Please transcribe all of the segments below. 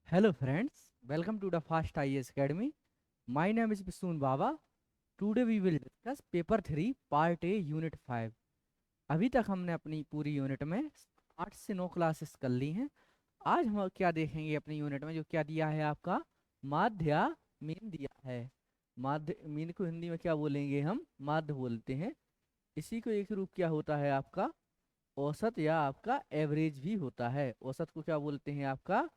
Hello friends, welcome to the Fast IAS Academy. My name is Bisun Baba. Today we will discuss paper 3 part A unit 5. अभी तक हमने अपनी पूरी unit में 8 से 9 classes कर ली हैं। आज हम क्या देखेंगे अपनी यूनिट में, जो क्या दिया है आपका माध्य मीन दिया है। माध्य मीन को हिंदी में क्या बोलेंगे, हम माध्य बोलते हैं। इसी को एक रूप क्या होता है आपका औसत या आपका एवरेज भी होता है। औसत को क्या बोलते हैं, आपका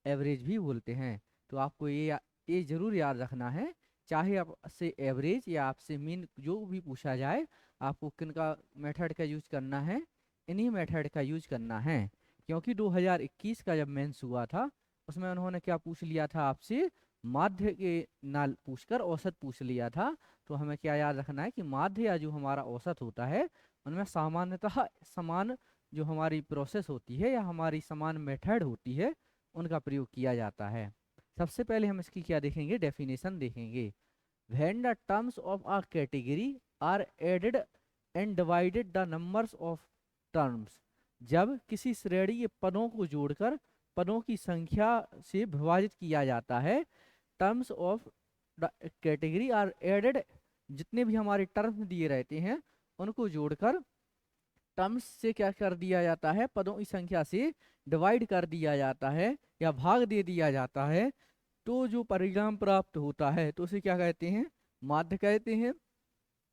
एवरेज भी बोलते हैं। तो आपको ये जरूर याद रखना है, चाहे आपसे एवरेज या आपसे मीन जो भी पूछा जाए, आपको किन का मेथड का यूज करना है, इन्हीं मेथड का यूज करना है। क्योंकि 2021 का जब मेंस हुआ था, उसमें उन्होंने क्या पूछ लिया था आपसे, माध्य के नाल पूछकर औसत पूछ लिया था। तो हमें क्या याद रखना है कि माध्य या जो हमारा औसत होता है, उनमें सामान्यतः समान जो हमारी प्रोसेस होती है या हमारी समान मेथड होती है, उनका प्रयोग किया जाता है। सबसे पहले हम इसकी क्या देखेंगे, डेफिनेशन देखेंगे। When the terms of a category are added and divided the numbers of terms, जब किसी श्रेणी के पदों को जोड़कर पदों की संख्या से विभाजित किया जाता है। Terms of category are added, जितने भी हमारे टर्म्स दिए रहते हैं उनको जोड़कर टर्म्स से क्या कर दिया जाता है, पदों की संख्या से डिवाइड कर दिया जाता है या भाग दे दिया जाता है। तो जो परिणाम प्राप्त होता है तो उसे क्या कहते हैं, माध्य कहते हैं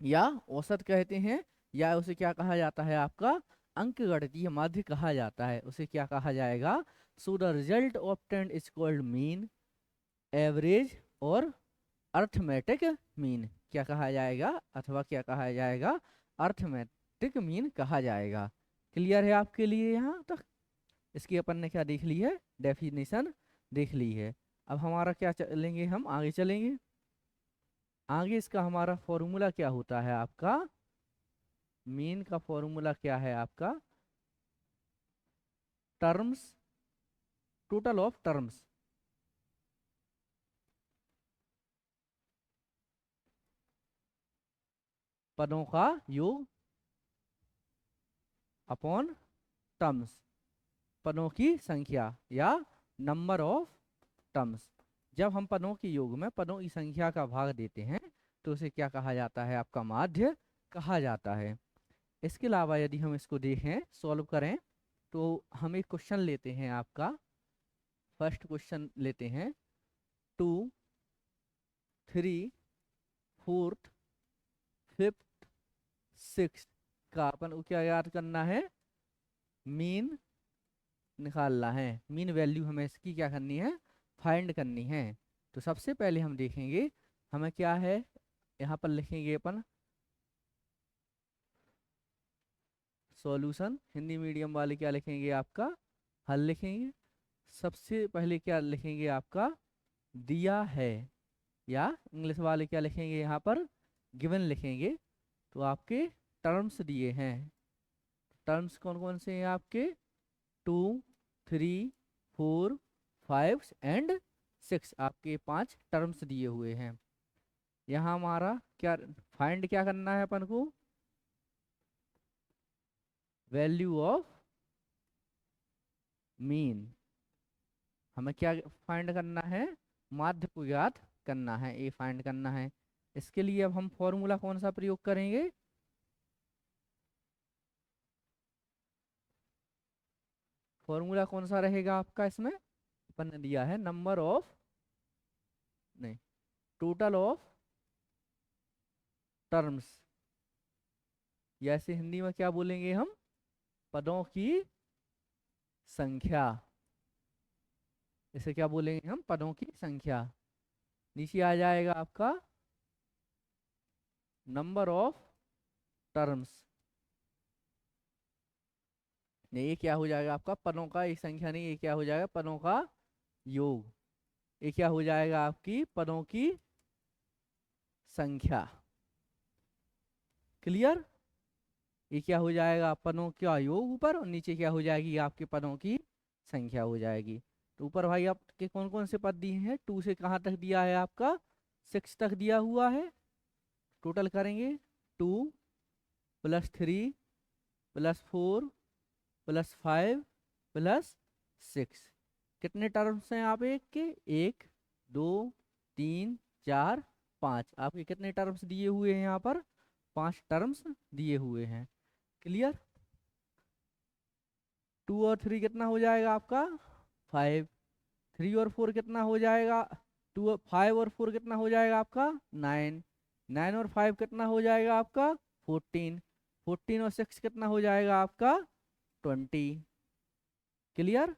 या औसत कहते हैं, या उसे क्या कहा जाता है, आपका अंकगणितीय माध्य कहा जाता है। उसे क्या कहा जाएगा, so the result obtained is called mean, average और अर्थमेटिक मीन क्या कहा जाएगा, अथवा क्या कहा जाएगा, अर्थमेटिक मीन कहा जाएगा। क्लियर है आपके लिए यहाँ तक? इसकी अपन ने क्या देख ली है, डेफिनेशन देख ली है। अब हमारा क्या चलेंगे, हम आगे चलेंगे। आगे इसका हमारा फॉर्मूला क्या होता है, आपका मीन का फॉर्मूला क्या है, आपका टर्म्स, टोटल ऑफ टर्म्स, पदों का योग अपॉन टर्म्स, पदों की संख्या या नंबर ऑफ टर्म्स। जब हम पदों के योग में पदों की संख्या का भाग देते हैं तो उसे क्या कहा जाता है, आपका माध्य कहा जाता है। इसके अलावा यदि हम इसको देखें, सॉल्व करें, तो हम एक क्वेश्चन लेते हैं, आपका फर्स्ट क्वेश्चन लेते हैं। 2, 3, 4, 5, 6 का अपन को क्या याद करना है, मीन निकालना है। मीन वैल्यू हमें इसकी क्या करनी है, फाइंड करनी है। तो सबसे पहले हम देखेंगे हमें क्या है, यहाँ पर लिखेंगे अपन सॉल्यूशन। हिंदी मीडियम वाले क्या लिखेंगे, आपका हल लिखेंगे। सबसे पहले क्या लिखेंगे, आपका दिया है, या इंग्लिश वाले क्या लिखेंगे, यहाँ पर गिवन लिखेंगे। तो आपके टर्म्स दिए हैं। टर्म्स कौन कौन से हैं आपके, 2, 3, 4, 5 एंड 6, आपके 5 टर्म्स दिए हुए हैं। यहाँ हमारा क्या फाइंड क्या करना है अपन को, वैल्यू ऑफ मीन। हमें क्या फाइंड करना है, माध्य को ज्ञात करना है, ये फाइंड करना है। इसके लिए अब हम फॉर्मूला कौन सा प्रयोग करेंगे, फॉर्मूला कौन सा रहेगा आपका इसमें, अपन ने दिया है नंबर ऑफ, नहीं, टोटल ऑफ टर्म्स, या ऐसे हिंदी में क्या बोलेंगे हम, पदों की संख्या। इसे क्या बोलेंगे हम, पदों की संख्या। नीचे आ जाएगा आपका नंबर ऑफ टर्म्स, नहीं ये क्या हो जाएगा आपका, पदों का एक संख्या नहीं, ये क्या हो जाएगा, पदों का योग। ये क्या हो जाएगा, आपकी पदों की संख्या। क्लियर? ये क्या हो जाएगा, पदों का योग ऊपर, और नीचे क्या हो जाएगी, आपके पदों की संख्या हो जाएगी। तो ऊपर भाई आपके कौन कौन से पद दिए हैं, 2 से कहाँ तक दिया है, आपका 6 तक दिया हुआ है। टोटल करेंगे, 2 + 3 + 4 + 5 + 6, कितने टर्म्स हैं आप एक के? 1 2 3 4 5, आपके कितने टर्म्स दिए हुए हैं यहाँ पर? 5 टर्म्स दिए हुए हैं। क्लियर? 2 और 3 कितना हो जाएगा आपका? 5। 3 और 4 कितना हो जाएगा? 5 और 4 कितना हो जाएगा आपका? 9। 9 और 5 कितना हो जाएगा आपका? 14। 14 और 6 कितना हो जाएगा आपका? 20। क्लियर?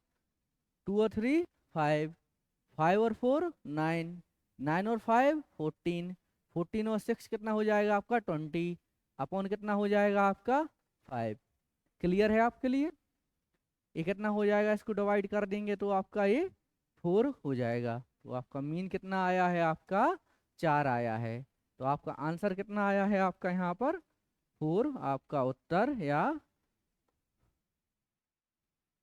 2 और 3 5। 5 और 4 9। 9 और 5 14। 14 और 6 कितना हो जाएगा आपका? 20 अपॉन कितना हो जाएगा आपका? 5। क्लियर है आपके लिए? ये कितना हो जाएगा? इसको डिवाइड कर देंगे तो आपका ये 4 हो जाएगा। तो आपका मीन कितना आया है आपका? 4 आया है। तो आपका आंसर कितना आया है आपका यहाँ पर? 4 आपका उत्तर या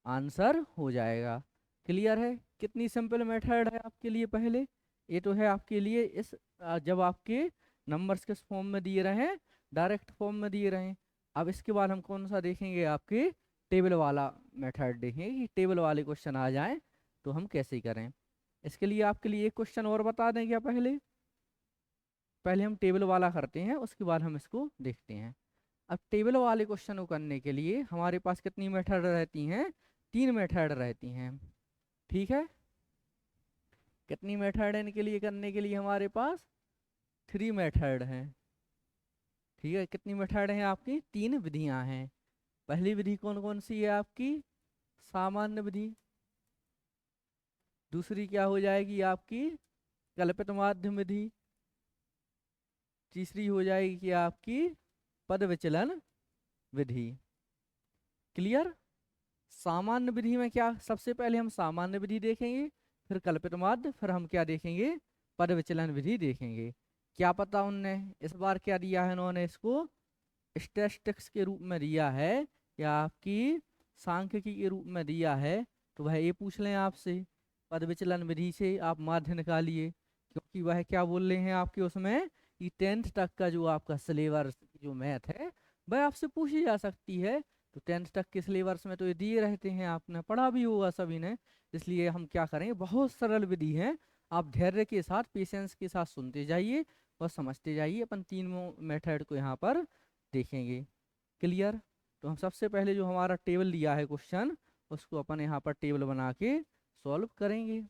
आंसर हो जाएगा। क्लियर है? कितनी सिंपल मेथड है आपके लिए। पहले ये तो है आपके लिए इस जब आपके नंबर्स किस फॉर्म में दिए रहे हैं? डायरेक्ट फॉर्म में दिए रहे हैं। अब इसके बाद हम कौन सा देखेंगे? आपके टेबल वाला मेथड देखेंगे कि टेबल वाले क्वेश्चन आ जाएं तो हम कैसे करें। इसके लिए आपके लिए एक क्वेश्चन और बता दें क्या? पहले पहले हम टेबल वाला करते हैं, उसके बाद हम इसको देखते हैं। अब टेबल वाले क्वेश्चन को करने के लिए हमारे पास कितनी मेथड रहती हैं? 3 मेथड रहती हैं। ठीक है? कितनी मेथड है इनके लिए करने के लिए? हमारे पास 3 मेथड हैं। ठीक है? कितनी मेथड हैं आपकी? 3 विधियां हैं। पहली विधि कौन कौन सी है आपकी? सामान्य विधि। दूसरी क्या हो जाएगी आपकी? कल्पित माध्यम विधि। तीसरी हो जाएगी आपकी पद विचलन विधि। क्लियर? सामान्य विधि में क्या, सबसे पहले हम सामान्य विधि देखेंगे, फिर कल्पित माध्य, फिर हम क्या देखेंगे? पद विचलन विधि देखेंगे। क्या पता उनने इस बार क्या दिया है? इन्होंने इसको स्टैटिस्टिक्स के रूप में दिया है या आपकी सांख्यिकी के रूप में दिया है, तो वह ये पूछ लें आपसे। पद विचलन विधि से आप माध्य निकालिए, क्योंकि वह क्या बोल रहे हैं आपके उसमें कि 10th तक का जो आपका सिलेबस जो मैथ है वह आपसे पूछी जा सकती है। तो 10th तक के सिलेबस में तो ये दिए रहते हैं, आपने पढ़ा भी होगा सभी ने। इसलिए हम क्या करेंगे? बहुत सरल विधि है, आप धैर्य के साथ पेशेंस के साथ सुनते जाइए और समझते जाइए। अपन 3 मेथड को यहाँ पर देखेंगे। क्लियर? तो हम सबसे पहले जो हमारा टेबल दिया है क्वेश्चन, उसको अपन यहाँ पर टेबल बना के सॉल्व करेंगे।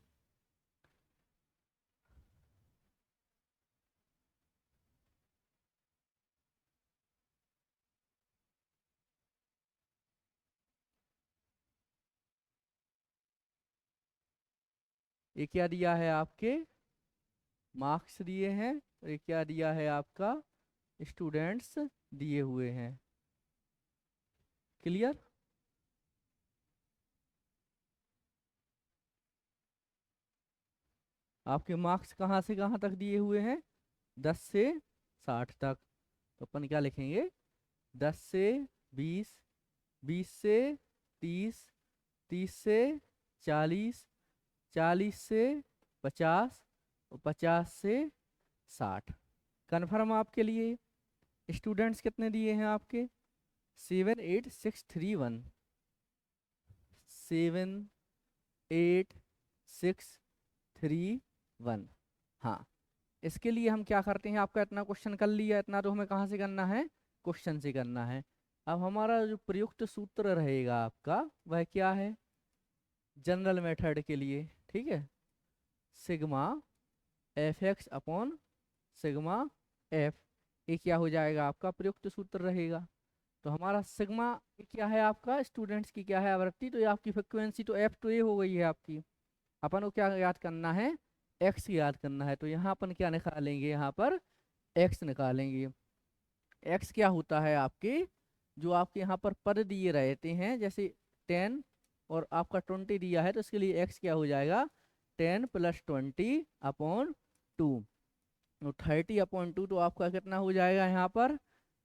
ये क्या दिया है आपके? मार्क्स दिए हैं। और ये क्या दिया है आपका? स्टूडेंट्स दिए हुए हैं। क्लियर? आपके मार्क्स कहाँ से कहाँ तक दिए हुए हैं? 10 से 60 तक। तो अपन क्या लिखेंगे? 10 से 20, 20 से 30, 30 से 40, 40 से 50 और 50 से 60। कन्फर्म आपके लिए? स्टूडेंट्स कितने दिए हैं आपके? 78631। 78631। हाँ, इसके लिए हम क्या करते हैं? आपका इतना क्वेश्चन कर लिया, इतना तो हमें कहाँ से करना है? क्वेश्चन से करना है। अब हमारा जो प्रयुक्त सूत्र रहेगा आपका वह क्या है? जनरल मेथड के लिए, ठीक है, sigma F x upon sigma F. ये क्या हो जाएगा? आपका प्रयुक्त सूत्र रहेगा। तो हमारा सिग्मा ये क्या है आपका? स्टूडेंट्स की क्या है? आवृत्ति। तो ये आपकी फ्रिक्वेंसी तो एफ तो ये हो गई है आपकी। अपन को क्या याद करना है? एक्स याद करना है। तो यहाँ अपन क्या निकालेंगे? यहाँ पर एक्स निकालेंगे। एक्स क्या होता है आपके? जो आपके यहाँ पर पद दिए रहते हैं, जैसे 10 और आपका 20 दिया है, तो इसके लिए एक्स क्या हो जाएगा? 10 + 20 अपॉन 2। तो 30/2 तो आपका कितना हो जाएगा यहाँ पर?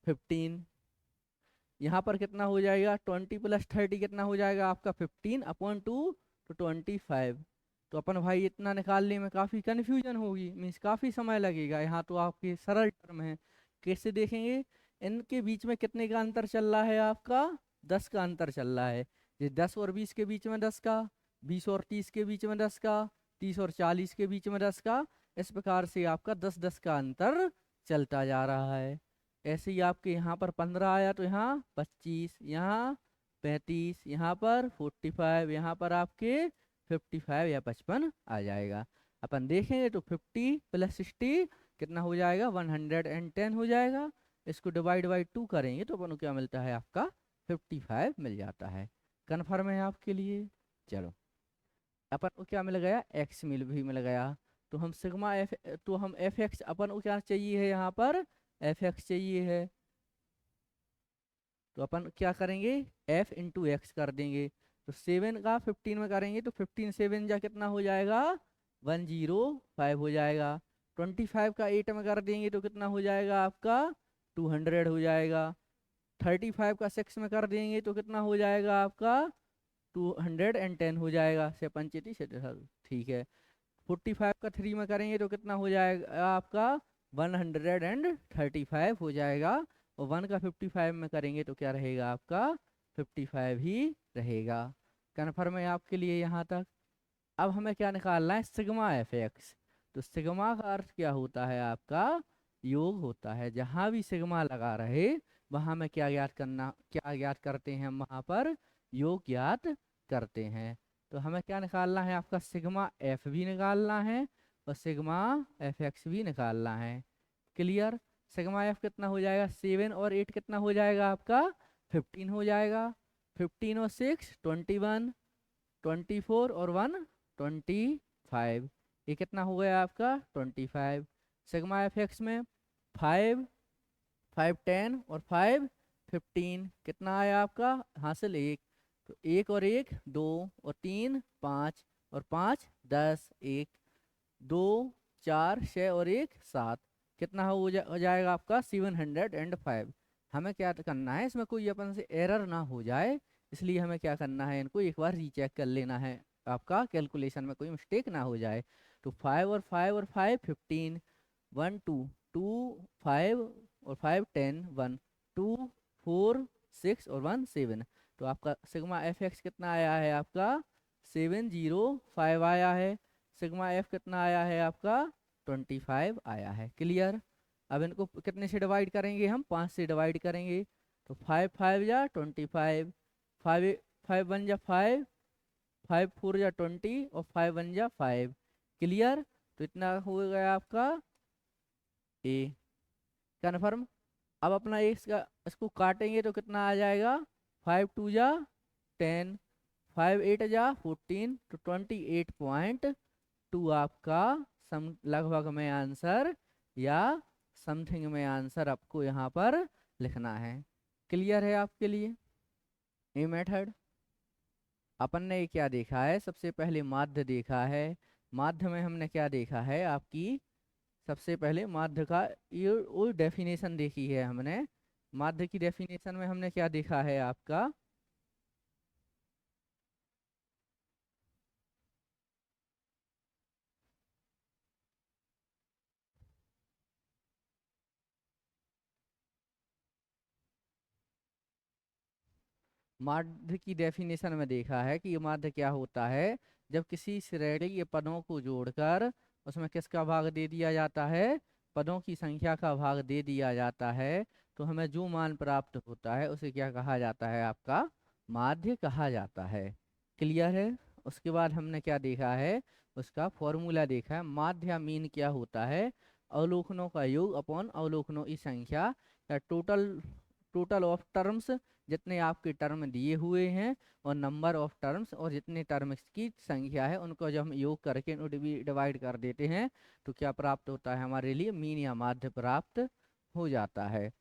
15। यहाँ पर कितना हो जाएगा? 20 + 30 कितना हो जाएगा आपका? 15/2 तो 25। तो अपन भाई इतना निकालने में काफ़ी कन्फ्यूजन होगी, मीन्स काफ़ी समय लगेगा। यहाँ तो आपके सरल टर्म है। कैसे देखेंगे? इनके बीच में कितने का अंतर चल रहा है आपका? 10 का अंतर चल रहा है। ये 10 और 20 के बीच में 10 का, 20 और 30 के बीच में 10 का, 30 और 40 के बीच में 10 का। इस प्रकार से आपका 10-10 का अंतर चलता जा रहा है। ऐसे ही आपके यहाँ पर 15 आया तो यहाँ 25, यहाँ 35, यहाँ पर 45, यहाँ पर आपके 55 या 55 आ जाएगा। अपन देखेंगे तो 50 + 60 कितना हो जाएगा, 110 हो जाएगा। इसको डिवाइड बाई 2 करेंगे तो अपन को क्या मिलता है, आपका 55 मिल जाता है। कन्फर्म है आपके लिए। चलो, अपन को क्या मिल गया, एक्स मिल गया। तो हम सिग्मा एफ, तो हम एफ एक्स अपन को क्या चाहिए है, यहाँ पर एफ एक्स चाहिए है। तो अपन क्या करेंगे, एफ इंटू एक्स कर देंगे। तो 7 का 15 में करेंगे तो 15 7 जा कितना हो जाएगा, 105 हो जाएगा। 25 का 8 में कर देंगे तो कितना हो जाएगा आपका, 200 हो जाएगा। 35 का 6 में कर देंगे तो कितना हो जाएगा आपका, 210 हो जाएगा। से पंचेती से ठीक है। 45 का 3 में करेंगे तो कितना हो जाएगा आपका, 135 हो जाएगा। और 1 का 55 में करेंगे तो क्या रहेगा आपका, 55 ही रहेगा। कन्फर्म है आपके लिए यहाँ तक। अब हमें क्या निकालना है, सिग्मा एफ एक्स। तो सिग्मा का अर्थ क्या होता है आपका, योग होता है। जहाँ भी सिग्मा लगा रहे वहाँ में क्या ज्ञात करना, क्या ज्ञात करते हैं हम वहाँ पर, योग ज्ञात करते हैं। तो हमें क्या निकालना है, आपका सिग्मा एफ भी निकालना है और सिग्मा एफ एक्स भी निकालना है। क्लियर। सिग्मा एफ कितना हो जाएगा, 7 और 8 कितना हो जाएगा आपका, 15 हो जाएगा। 15 और 6 21, 24 और 1 25, ये कितना हो गया आपका 25। सिग्मा एफ एक्स में 5 5 10 और 5 15 कितना आया आपका, हासिल 1। तो 1 और 1 2 और 3 5 और 5 10, 1 2 4 6 और 1 7, कितना हो जाएगा आपका 705। हमें क्या करना है, इसमें कोई अपन से एरर ना हो जाए, इसलिए हमें क्या करना है, इनको एक बार रीचेक कर लेना है, आपका कैलकुलेशन में कोई मिस्टेक ना हो जाए। तो 5 और 5 और 5 15, 1 2 2 5 और 5 10, 1 2 4 6 और 1 7। तो आपका सिग्मा एफ एक्स कितना आया है आपका, 705 आया है। सिग्मा एफ कितना आया है आपका, 25 आया है। क्लियर। अब इनको कितने से डिवाइड करेंगे हम, 5 से डिवाइड करेंगे। तो 5 5 या 25, 5 5 1 जा 5, 5 4 जा 20 और 5 1 जा 5। क्लियर। तो इतना हो गया आपका ए। कन्फर्म। अब अपना इसको काटेंगे तो कितना आ जाएगा, 5 2 जा 10, 5 8 जा 14, तो 28.2 आपका लगभग में आंसर या समथिंग में आंसर आपको यहाँ पर लिखना है। क्लियर है आपके लिए ये मेथड। अपन ने क्या देखा है, सबसे पहले माध्य देखा है। माध्य में हमने क्या देखा है आपकी, सबसे पहले माध्य का ये वो डेफिनेशन देखी है हमने। माध्य की डेफिनेशन में हमने क्या देखा है आपका, माध्य की डेफिनेशन में देखा है कि ये माध्य क्या होता है, जब किसी श्रेणी के पदों को जोड़कर उसमें किसका भाग दे दिया जाता है, पदों की संख्या का भाग दे दिया जाता है, तो हमें जो मान प्राप्त होता है उसे क्या कहा जाता है, आपका माध्य कहा जाता है। क्लियर है। उसके बाद हमने क्या देखा है, उसका फॉर्मूला देखा है। माध्य या मीन क्या होता है, अवलोकनों का योग अपॉन अवलोकनों की संख्या, या टोटल टोटल ऑफ टर्म्स, जितने आपके टर्म दिए हुए हैं, और नंबर ऑफ टर्म्स, और जितने टर्म्स की संख्या है उनको जब हम योग करके डिवाइड कर देते हैं तो क्या प्राप्त होता है, हमारे लिए मीन या माध्य प्राप्त हो जाता है।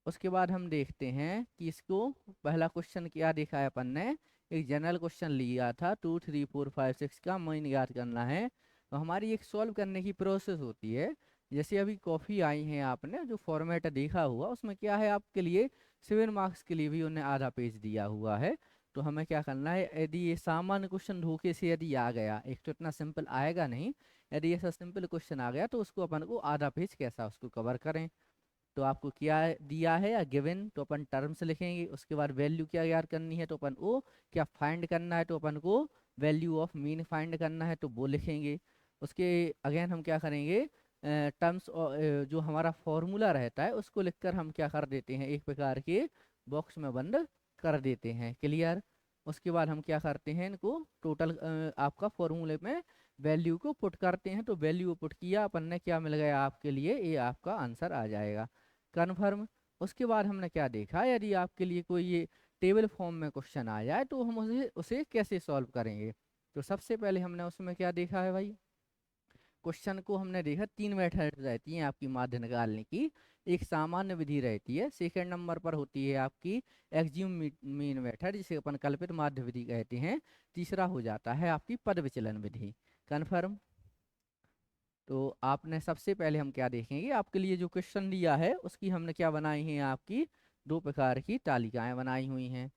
उसके बाद हम देखते हैं कि इसको पहला क्वेश्चन क्या देखा है अपन ने, एक जनरल क्वेश्चन लिया था 2 3 4 5 6 का मीन याद करना है। तो हमारी एक सॉल्व करने की प्रोसेस होती है। जैसे अभी कॉपी आई है, आपने जो फॉर्मेट देखा हुआ उसमें क्या है, आपके लिए 7 मार्क्स के लिए भी उन्हें आधा पेज दिया हुआ है। तो हमें क्या करना है, यदि ये सामान्य क्वेश्चन धोखे से यदि आ गया, एक तो इतना सिंपल आएगा नहीं, यदि ऐसा सिंपल क्वेश्चन आ गया तो उसको अपन को आधा पेज कैसा उसको कवर करें। तो आपको क्या दिया है या गिवन, तो अपन टर्म्स लिखेंगे। उसके बाद वैल्यू क्या याद करनी है, तो अपन ओ क्या फाइंड करना है, तो अपन को वैल्यू ऑफ मीन फाइंड करना है, तो वो लिखेंगे। उसके अगेन हम क्या करेंगे, टर्म्स जो हमारा फॉर्मूला रहता है उसको लिखकर हम क्या कर देते हैं, एक प्रकार के बॉक्स में बंद कर देते हैं। क्लियर। उसके बाद हम क्या करते हैं, इनको टोटल आपका फॉर्मूले में वैल्यू को पुट करते हैं, तो वैल्यू पुट किया अपन ने, क्या मिल गया आपके लिए, ये आपका आंसर आ जाएगा। कन्फर्म। उसके बाद हमने क्या देखा, यदि आपके लिए कोई ये टेबल फॉर्म में क्वेश्चन आ जाए तो हम उसे उसे कैसे सॉल्व करेंगे। तो सबसे पहले हमने उसमें क्या देखा है भाई, क्वेश्चन को हमने देखा 3 मेथड रहती हैं आपकी माध्य निकालने की। एक सामान्य विधि रहती है, सेकंड नंबर पर होती है आपकी एक्ज्यूम मीन मेथड, जिसे अपन कल्पित माध्य विधि कहते हैं। तीसरा हो जाता है आपकी पद विचलन विधि। कन्फर्म। तो आपने सबसे पहले हम क्या देखेंगे, आपके लिए जो क्वेश्चन दिया है उसकी हमने क्या बनाई है, आपकी 2 प्रकार की तालिकाएं बनाई हुई हैं।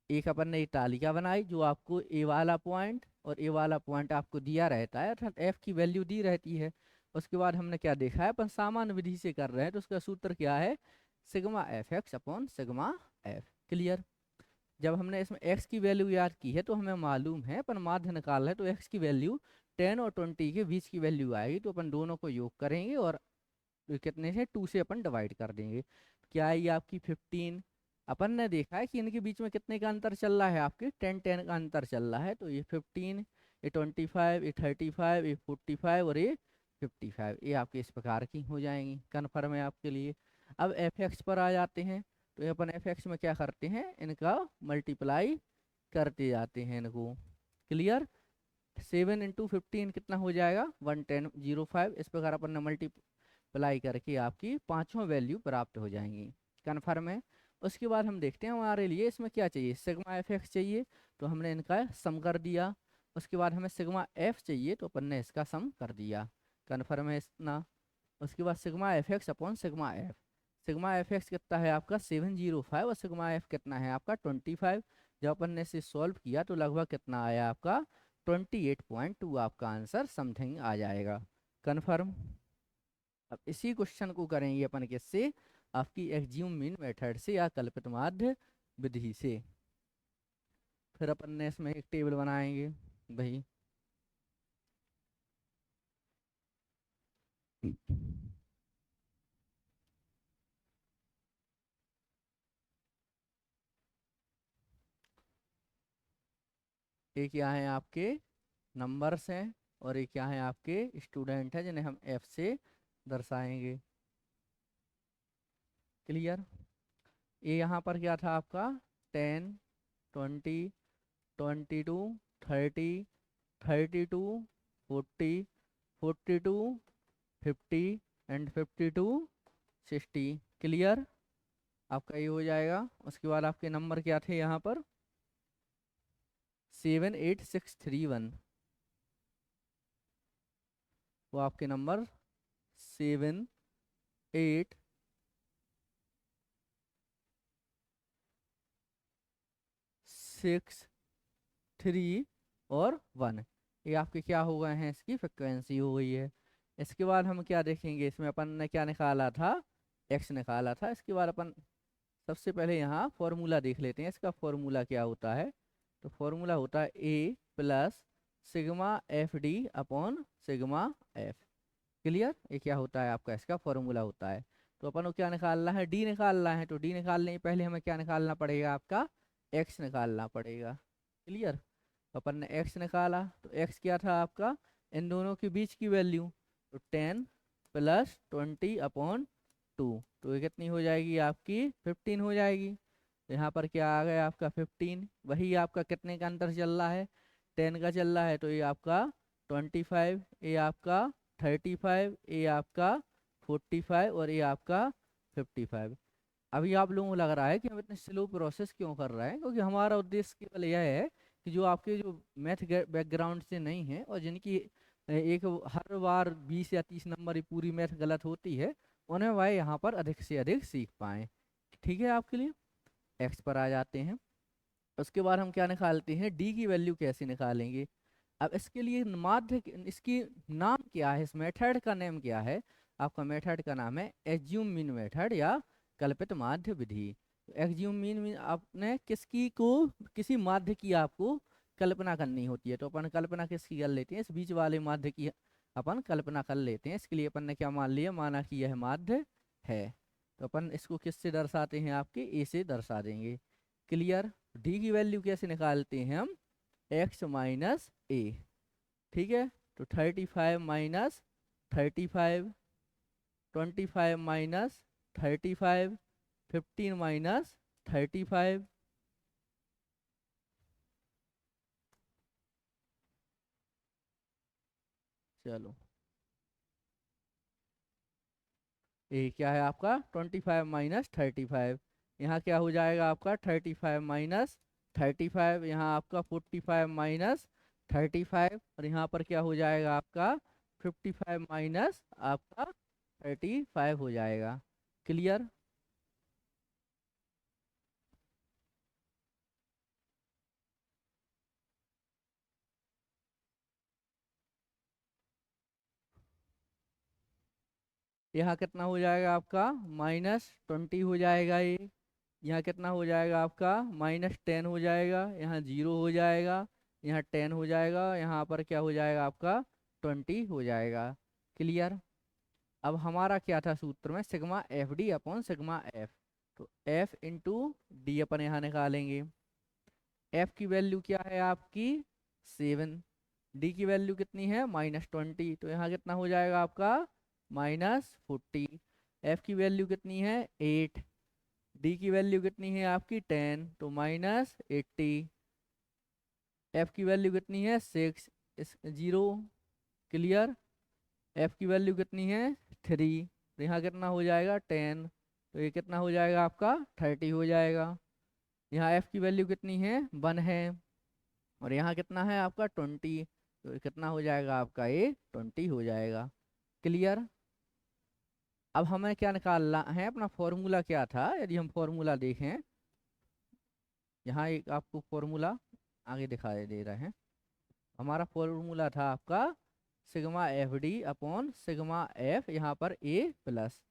एक अपन ने एक तालिका बनाई जो आपको ए वाला पॉइंट और ए वाला पॉइंट आपको दिया रहता है, अर्थात एफ की वैल्यू दी रहती है। उसके बाद हमने क्या देखा है, अपन सामान्य विधि से कर रहे हैं, तो उसका सूत्र क्या है, sigma F x upon sigma F. Clear. जब हमने इसमें एक्स की वैल्यू याद की है तो हमें मालूम है अपन माध्य निकाल रहे हैं, तो एक्स की वैल्यू 10 और 20 के बीच की वैल्यू आएगी, तो अपन दोनों को योग करेंगे और कितने से 2 से अपन डिवाइड कर देंगे। क्या है ये आपकी 15। अपन ने देखा है कि इनके बीच में कितने का अंतर चल रहा है, आपके 10 का अंतर चल रहा है, तो ये 15, ये 25, ये 35, ये 45 और ये 55, ये आपके इस प्रकार की हो जाएंगी। कन्फर्म है आपके लिए। अब एफ एक्स पर आ जाते हैं, तो ये अपन एफ एक्स में क्या करते हैं, इनका मल्टीप्लाई करते जाते हैं इनको। क्लियर। 7 × 15 कितना हो जाएगा, 11005। इस प्रकार अपन ने मल्टीप्लाई करके आपकी पांचों वैल्यू प्राप्त हो जाएंगी। कन्फर्म है। उसके बाद हम देखते हैं हमारे लिए इसमें क्या चाहिए, सिग्मा एफ एक्स चाहिए, तो हमने इनका सम कर दिया। उसके बाद हमें सिग्मा एफ चाहिए, तो अपन ने इसका सम कर दिया। कन्फर्म है इतना। उसके बाद sigma F x upon sigma F, sigma F x कितना है आपका 705 और सिग्मा एफ कितना है आपका 25। जब अपन ने इसे सॉल्व किया तो लगभग कितना आया आपका 28.2, आपका आंसर समथिंग आ जाएगा। कन्फर्म। अब इसी क्वेश्चन को करेंगे अपन किससे, आपकी एक्ज्यूम मीन मेथड से या कल्पित माध्य विधि से। फिर अपन ने इसमें एक टेबल बनाएंगे भाई। एक यहाँ है आपके नंबर्स हैं और एक यहाँ है आपके स्टूडेंट हैं जिन्हें हम एफ से दर्शाएंगे। क्लियर। ये यहाँ पर क्या था आपका 10, 20, 22, 30, 32, 40, 42, 50 एंड 52, 60। क्लियर। आपका ये हो जाएगा। उसके बाद आपके नंबर क्या थे यहाँ पर 78631, वो आपके नंबर 7, 8, 6, 3 और 1, ये आपके क्या हो गए हैं, इसकी फ्रिक्वेंसी हो गई है। इसके बाद हम क्या देखेंगे, इसमें अपन ने क्या निकाला था, एक्स निकाला था। इसके बाद अपन सबसे पहले यहाँ फॉर्मूला देख लेते हैं, इसका फॉर्मूला क्या होता है। तो फॉर्मूला होता है A plus sigma F D upon sigma F. Clear. ये क्या होता है आपका, इसका फॉर्मूला होता है। तो अपन को क्या निकालना है, डी निकालना है, तो डी निकालने के पहले हमें क्या निकालना पड़ेगा, आपका एक्स निकालना पड़ेगा। क्लियर। तो अपन ने एक्स निकाला, तो एक्स क्या था आपका, इन दोनों के बीच की वैल्यू, तो 10 + 20 अपॉन 2, तो ये कितनी हो जाएगी आपकी 15 हो जाएगी। तो यहाँ पर क्या आ गया आपका 15, वही आपका कितने का अंतर चल रहा है, 10 का चल रहा है, तो ये आपका 25, ये आपका 35, ये आपका 45 और ये आपका 55। अभी आप लोगों को लग रहा है कि हम इतने स्लो प्रोसेस क्यों कर रहे हैं, क्योंकि हमारा उद्देश्य केवल यह है कि जो आपके जो मैथ बैकग्राउंड से नहीं है और जिनकी एक हर बार 20 या 30 नंबर की पूरी मैथ गलत होती है, उन्हें वह यहाँ पर अधिक से अधिक सीख पाएँ। ठीक है आपके लिए। एक्स पर आ जाते हैं। उसके बाद हम क्या निकालते हैं, डी की वैल्यू कैसे निकालेंगे। अब इसके लिए माध्य इसकी नाम क्या है, इस मेथड का नेम क्या है, आपका मेथड का नाम है एज्यूम मीन मेथड या कल्पित माध्य विधि। एज्यूम मीन आपने किसी माध्य की आपको कल्पना करनी होती है, तो अपन कल्पना किसकी कर लेते हैं, इस बीच वाले माध्य की अपन कल्पना कर लेते हैं। इसके लिए अपन ने क्या मान लिया, माना कि यह माध्य है, तो अपन इसको किससे दर्शाते हैं, आपके ए से दर्शा देंगे। क्लियर। डी की वैल्यू कैसे निकालते हैं हम, एक्स माइनस ए। ठीक है, तो 35 माइनस 35, 25 माइनस 35, 15 माइनस 35। चलो, ये क्या है आपका 25 माइनस 35। यहाँ क्या हो जाएगा आपका 35 माइनस 35, यहाँ आपका 45 माइनस 35, और यहाँ पर क्या हो जाएगा आपका 55 माइनस आपका 35 हो जाएगा। क्लियर। यहाँ कितना हो जाएगा आपका -20 हो जाएगा ये। यहाँ कितना हो जाएगा आपका -10 हो जाएगा, यहाँ 0 हो जाएगा, यहाँ 10 हो जाएगा, यहाँ पर क्या हो जाएगा आपका 20 हो जाएगा। क्लियर। अब हमारा क्या था सूत्र में, sigma F D upon sigma F, तो एफ इंटू डी अपन यहाँ निकालेंगे। एफ की वैल्यू क्या है आपकी 7, डी की वैल्यू कितनी है -20, तो यहाँ कितना हो जाएगा आपका -40। एफ की वैल्यू कितनी है 8, डी की वैल्यू कितनी है आपकी 10, तो -80। एफ की वैल्यू कितनी है 6, इस 0। क्लियर। एफ की वैल्यू कितनी है 3, तो यहाँ कितना हो जाएगा 10, तो ये कितना हो जाएगा आपका 30 हो जाएगा। यहाँ एफ की वैल्यू कितनी है 1 है, और यहाँ कितना है आपका 20, तो ये कितना हो जाएगा आपका ये 20 हो जाएगा। क्लियर। अब हमें क्या निकालना है, अपना फॉर्मूला क्या था, यदि हम फॉर्मूला देखें, यहाँ एक आपको फॉर्मूला आगे दिखाई दे रहा है। हमारा फॉर्मूला था आपका sigma F D upon sigma F, यहाँ पर ए प्लस,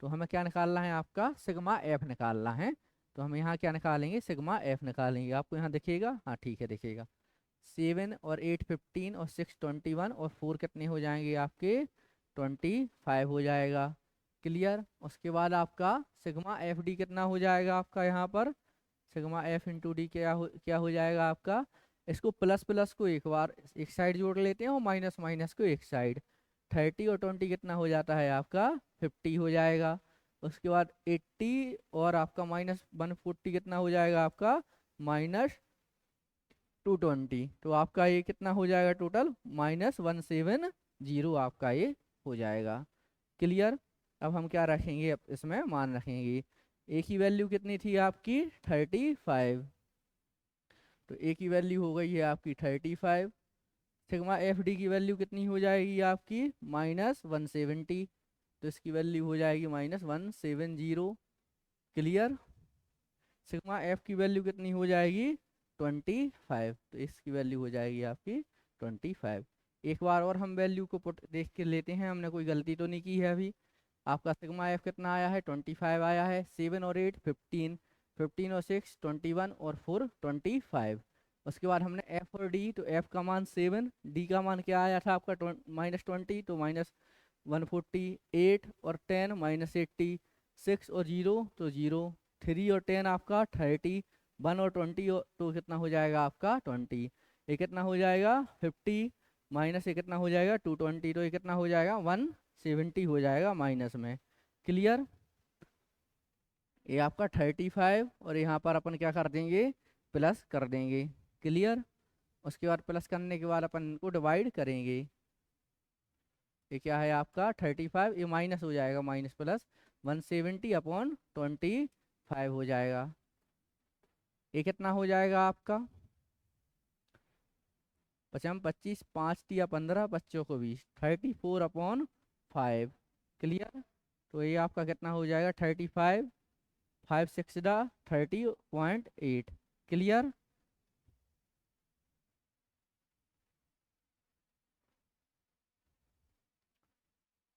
तो हमें क्या निकालना है, आपका सिग्मा एफ निकालना है। तो हम यहाँ क्या निकालेंगे, सिग्मा एफ निकालेंगे। आपको यहाँ दिखेगा, हाँ ठीक है दिखेगा। 7 और 8 15 और 6 21 और 4 कितने हो जाएंगे आपके 25 हो जाएगा। क्लियर। उसके बाद आपका सिग्मा एफ डी कितना हो जाएगा आपका, यहाँ पर सिग्मा एफ इंटू डी क्या हो जाएगा आपका, इसको प्लस प्लस को एक बार एक साइड जोड़ लेते हैं और माइनस माइनस को एक साइड। 30 और 20 कितना हो जाता है आपका 50 हो जाएगा। उसके बाद 80 और आपका -140 कितना हो जाएगा आपका -220, तो आपका ये कितना हो जाएगा टोटल -170 आपका ये हो जाएगा। क्लियर। अब हम क्या रखेंगे, अब इसमें मान रखेंगे। ए की वैल्यू कितनी थी आपकी 35, तो ए की वैल्यू हो गई है आपकी 35। सिग्मा एफ डी की वैल्यू कितनी हो जाएगी आपकी -170, तो इसकी वैल्यू हो जाएगी -170। क्लियर। सिग्मा एफ की वैल्यू कितनी हो जाएगी 25, तो इसकी वैल्यू हो जाएगी आपकी 25। एक बार और हम वैल्यू को पुट देख के लेते हैं, हमने कोई गलती तो नहीं की है अभी। आपका सिग्मा एफ कितना आया है 25 आया है, 7 और 8 15, 15 और 6 21 और 4 25। उसके बाद हमने एफ और डी, तो एफ का मान 7, डी का मान क्या आया था आपका -20, तो -140, 8 और 10 -80, 6 और 0 तो 0, 3 और 10 आपका 30, 1 और 20 तो कितना हो जाएगा आपका 20। ये कितना हो जाएगा 50 माइनस ये कितना हो जाएगा 220, तो ये कितना हो जाएगा 170 हो जाएगा माइनस में। क्लियर। ये आपका 35 और यहाँ पर अपन क्या कर देंगे प्लस कर देंगे। क्लियर। उसके बाद प्लस करने के बाद अपन इनको डिवाइड करेंगे। ये क्या है आपका 35, ये माइनस हो जाएगा, माइनस प्लस 170 अपॉन 25 हो जाएगा। ये कितना हो जाएगा आपका 25 5 या 15 बच्चों को 20, 34/5। क्लियर। तो ये आपका कितना हो जाएगा 35, 5 6 30.8। क्लियर।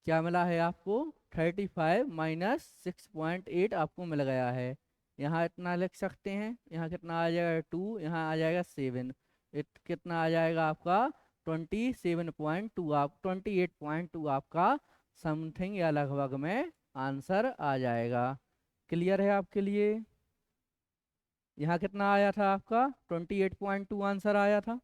क्या मिला है आपको? 35 माइनस 6.8 आपको मिल गया है। यहाँ इतना लिख सकते हैं, यहाँ कितना आ जाएगा 2, यहाँ आ जाएगा 7, कितना आ जाएगा आपका 27.2, आप 28.2 आपका समथिंग या लगभग में आंसर आ जाएगा। क्लियर है आपके लिए? यहाँ कितना आया था आपका? 28.2 आंसर आया था।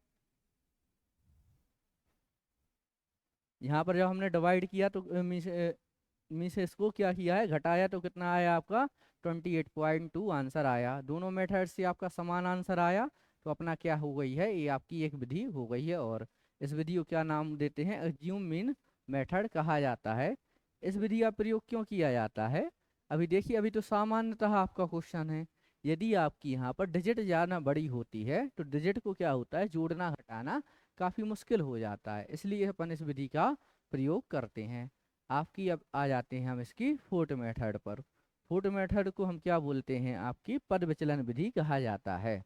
यहाँ पर जब हमने डिवाइड किया तो मीन्स इसको क्या किया है, घटाया, तो कितना आया आपका? 28.2 आंसर आया। दोनों मेथड से आपका समान आंसर आया, तो अपना क्या हो गई है, ये आपकी एक विधि हो गई है। और इस विधि को क्या नाम देते हैं? अज्यूम मीन मेथड कहा जाता है। इस विधि का प्रयोग क्यों किया जाता है? अभी देखिए, अभी तो सामान्यतः आपका क्वेश्चन है, यदि आपकी यहाँ पर डिजिट ज़्यादा बड़ी होती है तो डिजिट को क्या होता है, जोड़ना घटाना काफ़ी मुश्किल हो जाता है, इसलिए अपन इस विधि का प्रयोग करते हैं। आपकी अब आ जाते हैं हम इसकी फोर्थ मेथड पर। फोर्थ मेथड को हम क्या बोलते हैं? आपकी पद विचलन विधि कहा जाता है।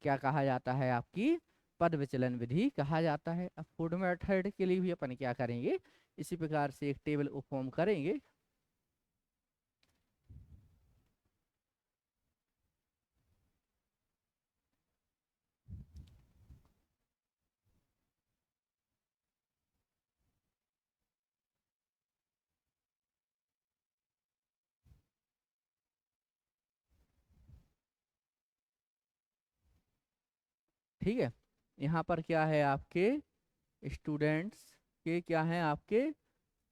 क्या कहा जाता है? आपकी पद विचलन विधि कहा जाता है। अब फोर्थ मेथड के लिए भी अपन क्या करेंगे, इसी प्रकार से एक टेबल फॉर्म करेंगे। ठीक है, यहाँ पर क्या है आपके स्टूडेंट्स के क्या हैं, आपके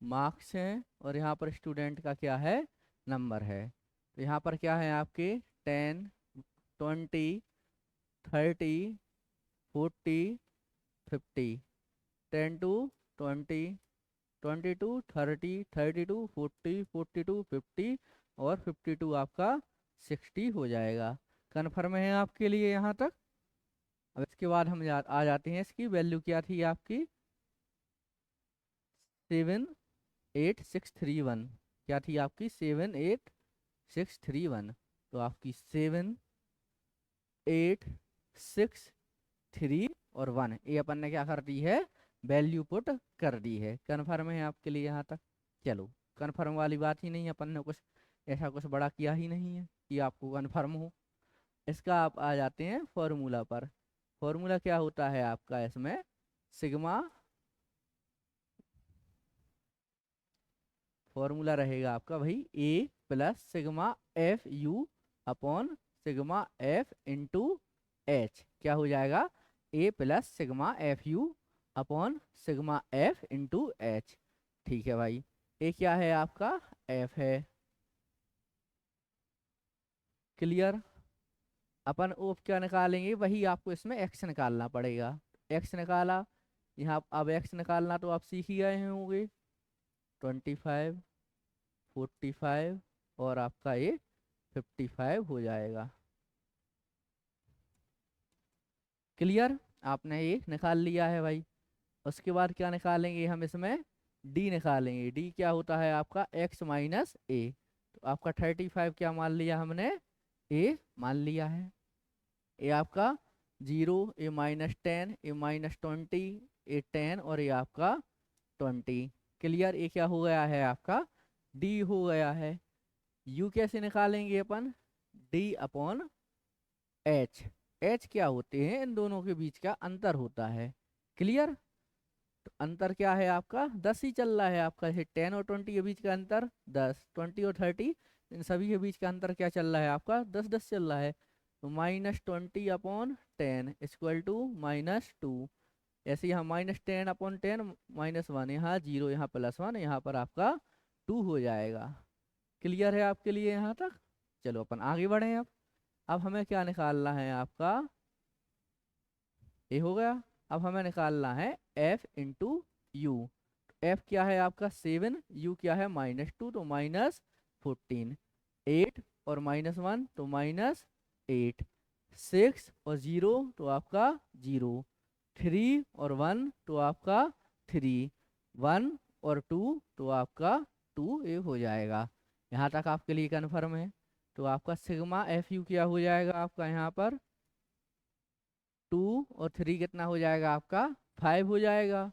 मार्क्स हैं, और यहाँ पर स्टूडेंट का क्या है, नंबर है। तो यहाँ पर क्या है आपके 10, 20, 30, 40, 50, 10 टू 20, 22, 30, 32, 40, 42, 50 और 52 आपका 60 हो जाएगा। कन्फर्म है आपके लिए यहाँ तक? अब इसके बाद हम आ जाते हैं, इसकी वैल्यू क्या थी आपकी? 78631। क्या थी आपकी? 78631। तो आपकी 7, 8, 6, 3 और 1, ये अपन ने क्या कर दी है, वैल्यू पुट कर दी है। कन्फर्म है आपके लिए यहाँ तक? चलो, कन्फर्म वाली बात ही नहीं है, अपन ने कुछ ऐसा कुछ बड़ा किया ही नहीं है कि आपको कन्फर्म हो। इसका आप आ जाते हैं फॉर्मूला पर। फॉर्मूला क्या होता है आपका इसमें? सिग्मा, फॉर्मूला रहेगा आपका भाई A plus sigma F U upon sigma F into H. क्या हो जाएगा? A plus sigma F U upon sigma F into H. ठीक है भाई, ए क्या है आपका? एफ है। क्लियर? अपन ओ क्या निकालेंगे, वही आपको इसमें एक्स निकालना पड़ेगा। एक्स निकाला, यहाँ अब एक्स निकालना तो आप सीख ही गए होंगे। 25, 45 और आपका ये 55 हो जाएगा। क्लियर? आपने ये निकाल लिया है भाई। उसके बाद क्या निकालेंगे हम इसमें? डी निकालेंगे। डी क्या होता है आपका? एक्स माइनस ए। तो आपका 35 क्या मान लिया हमने? ए मान लिया है। ए आपका 0, ए -10, ए -20, ए 10 और ये आपका 20। क्लियर? ये क्या हो गया है आपका? डी हो गया है। यू कैसे निकालेंगे अपन? D upon H. एच क्या होते हैं? इन दोनों के बीच का अंतर होता है। क्लियर? तो अंतर क्या है आपका? 10 ही चल रहा है आपका, ये 10 और 20 के बीच का अंतर 10, 20 और 30 इन सभी के बीच का अंतर क्या चल रहा है आपका? 10 10 चल रहा है। तो -20/10 इक्वल टू -2। ऐसे यहाँ -10/10 -1, यहाँ 0, यहाँ +1, यहाँ पर आपका 2 हो जाएगा। क्लियर है आपके लिए यहाँ तक? चलो अपन आगे बढ़े। अब हमें क्या निकालना है आपका? ये हो गया। अब हमें निकालना है एफ इंटू यू। एफ क्या है आपका? 7, यू क्या है? -2, तो -14, 8 और -1 तो -8, 6 और 0 तो आपका 0, 3 और 1 तो आपका 3, 1 और 2 तो आपका 2, ये हो जाएगा। यहाँ तक आपके लिए कन्फर्म है? तो आपका सिग्मा एफ यू क्या हो जाएगा आपका यहाँ पर? 2 और 3 कितना हो जाएगा आपका? 5 हो जाएगा।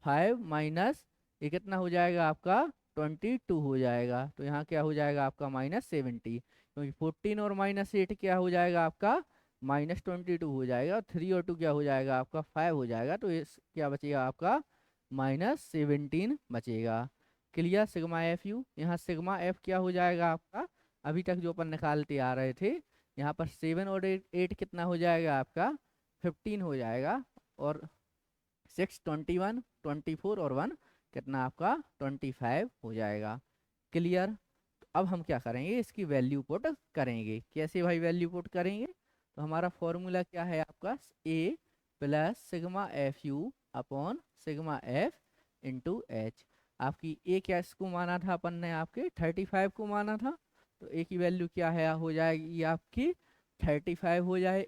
5 माइनस ये कितना हो जाएगा आपका 22 हो जाएगा। तो यहाँ क्या हो जाएगा आपका -70, क्योंकि 14 और -8 क्या हो जाएगा आपका -22 हो जाएगा, और 3 और 2 क्या हो जाएगा आपका 5 हो जाएगा। तो ये क्या बचेगा आपका -17 बचेगा। क्लियर। सिग्मा एफ यू, यहाँ सिग्मा एफ क्या हो जाएगा आपका, अभी तक जो अपन निकालते आ रहे थे, यहाँ पर 7 और 8 कितना हो जाएगा आपका 15 हो जाएगा, और 6 21 24 और 1 कितना आपका 25 हो जाएगा। क्लियर। तो अब हम क्या करेंगे, इसकी वैल्यू पुट करेंगे। कैसे भाई वैल्यू पुट करेंगे, तो हमारा फॉर्मूला क्या है आपका, A plus sigma F U upon sigma F into H. आपकी ए क्या इसको माना था अपन ने, आपके 35 को माना था, तो ए की वैल्यू क्या है हो जाएगी आपकी 35 हो जाए,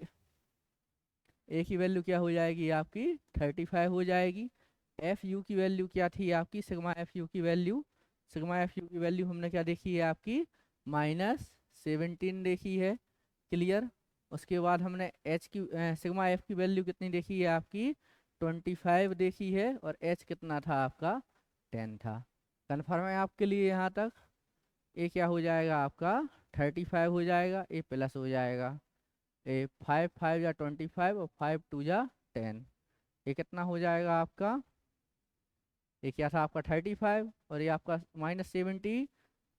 ए की वैल्यू क्या हो जाएगी आपकी 35 हो जाएगी। एफ यू की वैल्यू क्या थी आपकी, सिग्मा एफ यू की वैल्यू, सिग्मा एफ यू की वैल्यू हमने क्या देखी है आपकी -17 देखी है। क्लियर। उसके बाद हमने एच की सिग्मा एफ की वैल्यू कितनी देखी है आपकी 25 देखी है, और एच कितना था आपका 10 था। कन्फर्म है आपके लिए यहाँ तक। ए क्या हो जाएगा आपका 35 हो जाएगा, ए प्लस हो जाएगा, ए 5 5 या 25 और 5 2 या 10, ये कितना हो जाएगा आपका, ये क्या था आपका 35, और ये आपका -70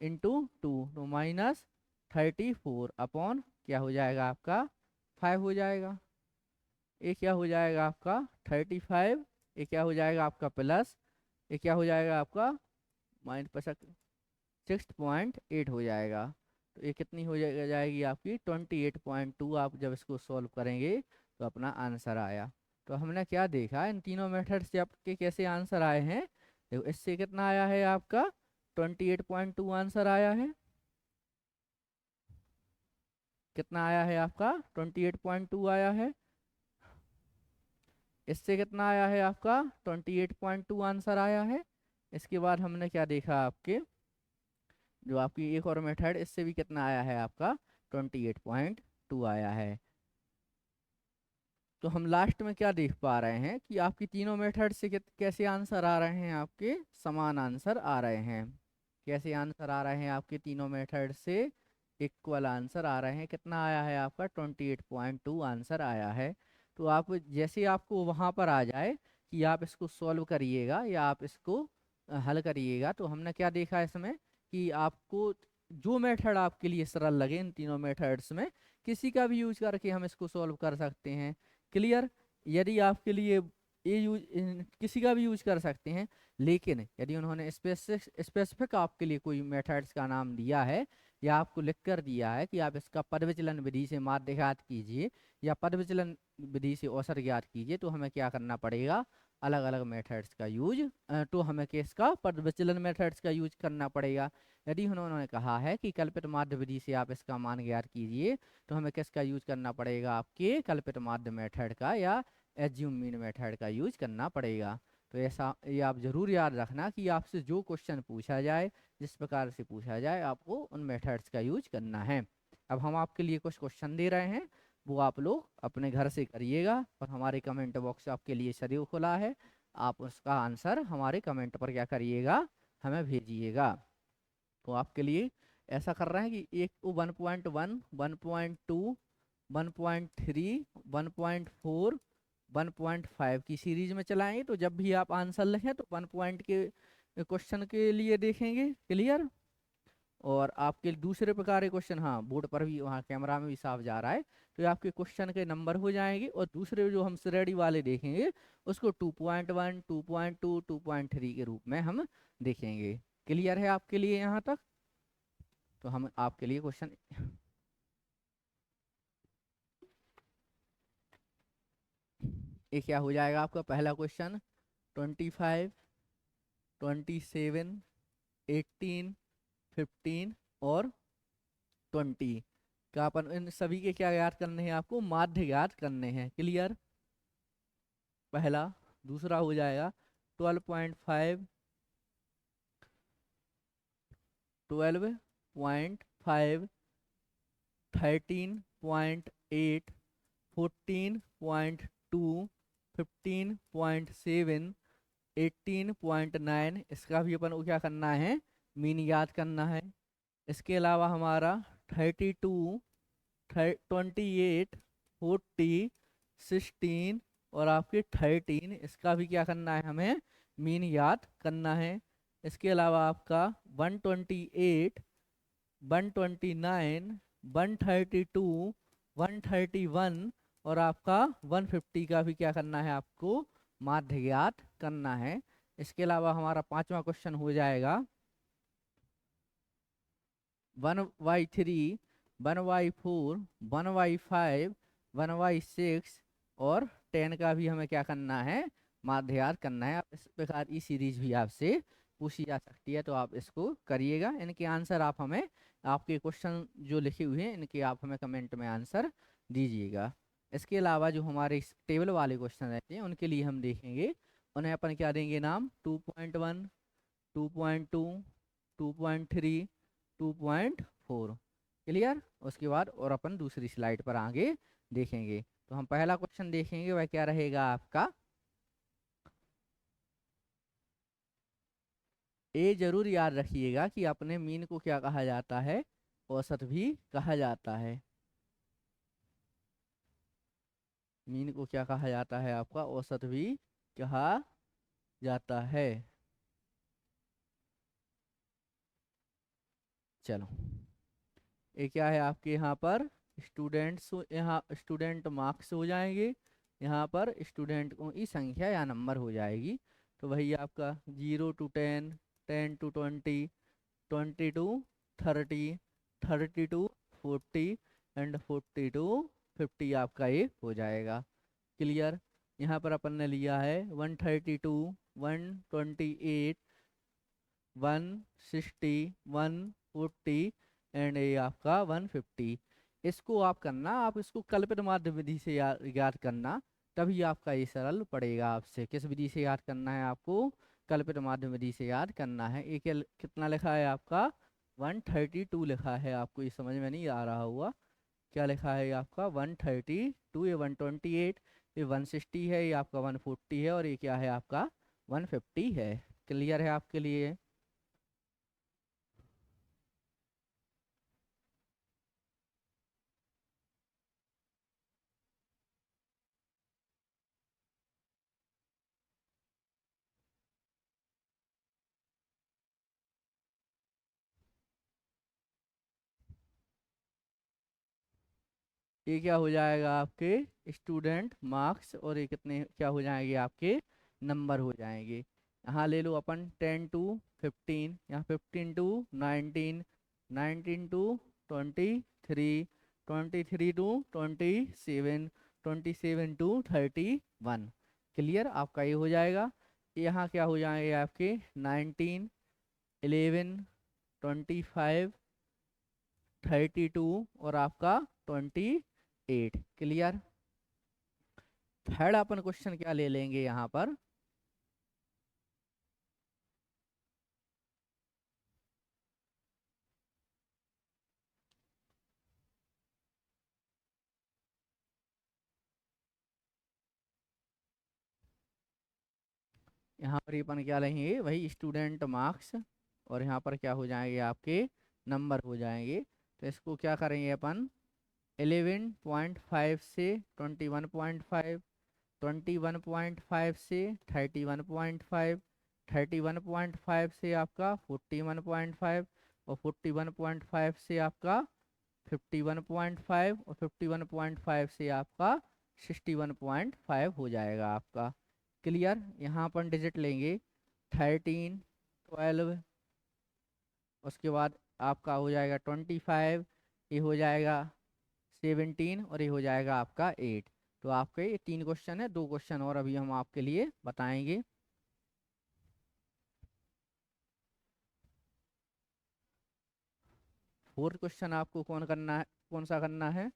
इंटू 2, तो -34 अपॉन क्या हो जाएगा आपका 5 हो जाएगा। ये क्या हो जाएगा आपका 35, ये क्या हो जाएगा आपका प्लस, ये क्या हो जाएगा आपका -6.8 हो जाएगा। तो ये कितनी हो जाएगी आपकी 28.2। आप जब इसको सॉल्व करेंगे तो अपना आंसर आया। तो हमने क्या देखा, इन तीनों मेथड से आपके कैसे आंसर आए हैं। देखो इससे कितना आया है आपका 28.2 आंसर आया है। कितना आया है आपका 28.2 आया है। इससे कितना आया है आपका 28.2 आंसर आया है। इसके बाद हमने क्या देखा आपके, जो आपकी एक और मेथड, इससे भी कितना आया है आपका 28.2 आया है। तो हम लास्ट में क्या देख पा रहे हैं कि आपकी तीनों मेथड से कैसे आंसर आ रहे हैं, आपके समान आंसर आ रहे हैं। कैसे आंसर आ रहे हैं आपके तीनों मेथड से इक्वल आंसर आ रहे हैं। कितना आया है आपका 28.2 आंसर आया है। तो आप जैसे आपको वहाँ पर आ जाए कि आप इसको सॉल्व करिएगा या आप इसको हल करिएगा, तो हमने क्या देखा इसमें कि आपको जो मेथड आपके लिए सरल लगे इन तीनों मेथड्स में किसी का भी यूज करके हम इसको सॉल्व कर सकते हैं। क्लियर। यदि आपके लिए ये यूज किसी का भी यूज कर सकते हैं, लेकिन यदि उन्होंने स्पेसिफिक आपके लिए कोई मेथड्स का नाम दिया है या आपको लिख कर दिया है कि आप इसका पद विचलन विधि से माध्य ज्ञात कीजिए या पद विचलन विधि से औसत ज्ञात कीजिए, तो हमें क्या करना पड़ेगा, अलग अलग मेथड्स का यूज, तो हमें किसका पद विचलन मेथड्स का यूज करना पड़ेगा। यदि उन्होंने कहा है कि कल्पित माध्य विधि से आप इसका मान ज्ञात कीजिए, तो हमें किसका यूज करना पड़ेगा, आपके कल्पित माध्य मेथड का या एज्यूम मीन मेथड का यूज करना पड़ेगा। तो ऐसा ये आप जरूर याद रखना कि आपसे जो क्वेश्चन पूछा जाए, जिस प्रकार से पूछा जाए, आपको उन मेथड्स का यूज करना है। अब हम आपके लिए कुछ क्वेश्चन दे रहे हैं, वो आप लोग अपने घर से करिएगा, और हमारे कमेंट बॉक्स आपके लिए सदैव खुला है। आप उसका आंसर हमारे कमेंट पर क्या करिएगा, हमें भेजिएगा। तो आपके लिए ऐसा कर रहे हैं कि एक को 1.1 1.2 1.3 1.4 1.5 की सीरीज में चलाएंगे, तो जब भी आप आंसर लिखें तो 1 पॉइंट के क्वेश्चन के लिए देखेंगे। क्लियर। और आपके दूसरे प्रकार के क्वेश्चन, हाँ बोर्ड पर भी, वहाँ कैमरा में भी साफ जा रहा है, तो ये आपके क्वेश्चन के नंबर हो जाएंगे, और दूसरे जो हम रेडी वाले देखेंगे उसको 2.1 2.2 2.3 के रूप में हम देखेंगे। क्लियर है आपके लिए यहाँ तक। तो हम आपके लिए क्वेश्चन, ये क्या हो जाएगा आपका पहला क्वेश्चन 25 27 18 15 और 20 का अपन इन सभी के क्या याद करने हैं, आपको माध्य याद करने हैं। क्लियर। पहला। दूसरा हो जाएगा 12.5 12.5 13.8 14.2 15.7 18.9, इसका भी अपन को क्या करना है, मीन याद करना है। इसके अलावा हमारा 32, 28, 40, 16 और आपके 13, इसका भी क्या करना है, हमें मीन याद करना है। इसके अलावा आपका 128, 129, 132, 131 और आपका 150 का भी क्या करना है, आपको माध्य ज्ञात करना है। इसके अलावा हमारा पांचवा क्वेश्चन हो जाएगा 1/3, 1/4, 1/5, 1/6 और 10 का भी हमें क्या करना है, माध्य ज्ञात करना है। आप इस प्रकार की सीरीज भी आपसे पूछी जा सकती है, तो आप इसको करिएगा। इनके आंसर आप हमें, आपके क्वेश्चन जो लिखे हुए हैं इनके आप हमें कमेंट में आंसर दीजिएगा। इसके अलावा जो हमारे इस टेबल वाले क्वेश्चन रहते हैं उनके लिए हम देखेंगे, उन्हें अपन क्या देंगे नाम, 2.1, 2.2, 2.3, 2.4। क्लियर। उसके बाद और अपन दूसरी स्लाइड पर आगे देखेंगे। तो हम पहला क्वेश्चन देखेंगे, वह क्या रहेगा आपका, ये जरूर याद रखिएगा कि अपने मीन को क्या कहा जाता है, औसत भी कहा जाता है। मीन को क्या कहा जाता है, आपका औसत भी कहा जाता है। चलो, ये क्या है आपके यहाँ पर स्टूडेंट्स, यहाँ स्टूडेंट मार्क्स हो जाएंगे, यहाँ पर स्टूडेंट की संख्या या नंबर हो जाएगी। तो वही आपका 0 to 10, 10 to 20, 20 to 30, 30 to 40 and 40 to 50 आपका ये हो जाएगा। क्लियर। यहाँ पर अपन ने लिया है 132, 128, 160, 140 एंड ये आपका 150। इसको आप करना, आप इसको कल्पित माध्य विधि से याद करना, तभी आपका ये सरल पड़ेगा। आपसे किस विधि से याद करना है, आपको कल्पित माध्य विधि से याद करना है। एक कितना लिखा है आपका, 132 लिखा है, आपको ये समझ में नहीं आ रहा हुआ, क्या लिखा है ये आपका 132, ये 128, ये 160 है, ये आपका 140 है और ये क्या है आपका 150 है। क्लियर है आपके लिए। ये क्या हो जाएगा आपके स्टूडेंट मार्क्स और ये कितने क्या हो जाएंगे, आपके नंबर हो जाएंगे। यहाँ ले लो अपन 10 to 15, यहाँ 15 to 19, 19 to 23, 23 to 27, 27 to 31। Clear, आपका ये हो जाएगा। यहाँ क्या हो जाएंगे आपके 19, 11, 25, 32 और आपका 28। क्लियर। थर्ड अपन क्वेश्चन क्या ले लेंगे यहाँ पर, यहाँ पर अपन क्या लेंगे, वही स्टूडेंट मार्क्स और यहाँ पर क्या हो जाएंगे आपके नंबर हो जाएंगे। तो इसको क्या करेंगे अपन, 11.5 से 21.5, 21.5 से 31.5, 31.5 से आपका 41.5 और 41.5 से आपका 51.5 और 51.5 से आपका 61.5 हो जाएगा आपका। क्लियर। यहाँ पर डिजिट लेंगे 13, 12, उसके बाद आपका हो जाएगा 25, ये हो जाएगा 17 और ये हो जाएगा आपका 8। तो आपके ये 3 क्वेश्चन है, 2 क्वेश्चन और अभी हम आपके लिए बताएंगे। फोर्थ क्वेश्चन आपको कौन करना है, कौन सा करना है,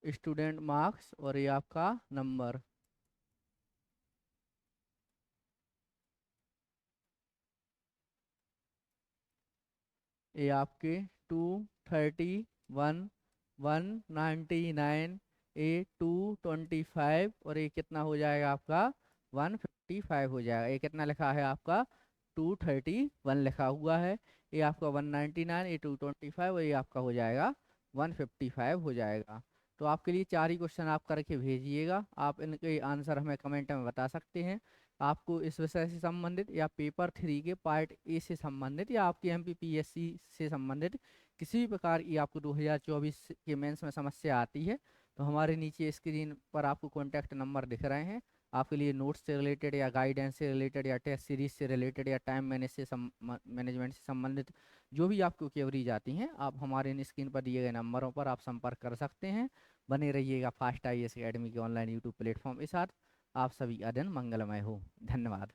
स्टूडेंट मार्क्स और ये आपका नंबर। ये आपके 231, 199, ये 225 और ये कितना हो जाएगा आपका 155 हो जाएगा। ये कितना लिखा है आपका 231 लिखा हुआ है। ये आपका 199, ये 225 और ये आपका हो जाएगा 155 हो जाएगा। तो आपके लिए 4 ही क्वेश्चन आप करके भेजिएगा। आप इनके आंसर हमें कमेंट में बता सकते हैं। आपको इस विषय से संबंधित या पेपर 3 के पार्ट ए से संबंधित या आपकी एमपीपीएससी से संबंधित किसी भी प्रकार की आपको 2024 के मेंस में समस्या आती है तो हमारे नीचे स्क्रीन पर आपको कॉन्टैक्ट नंबर दिख रहे हैं। आपके लिए नोट्स से रिलेटेड या गाइडेंस से रिलेटेड या टेस्ट सीरीज से रिलेटेड या टाइम मैनेजमेंट से संबंधित जो भी आपको क्वेरीज आती हैं आप हमारे इन स्क्रीन पर दिए गए नंबरों पर आप संपर्क कर सकते हैं। बने रहिएगा फास्ट आईएएस एकेडमी के ऑनलाइन यूट्यूब प्लेटफॉर्म के साथ। आप सभी का दिन मंगलमय हो। धन्यवाद।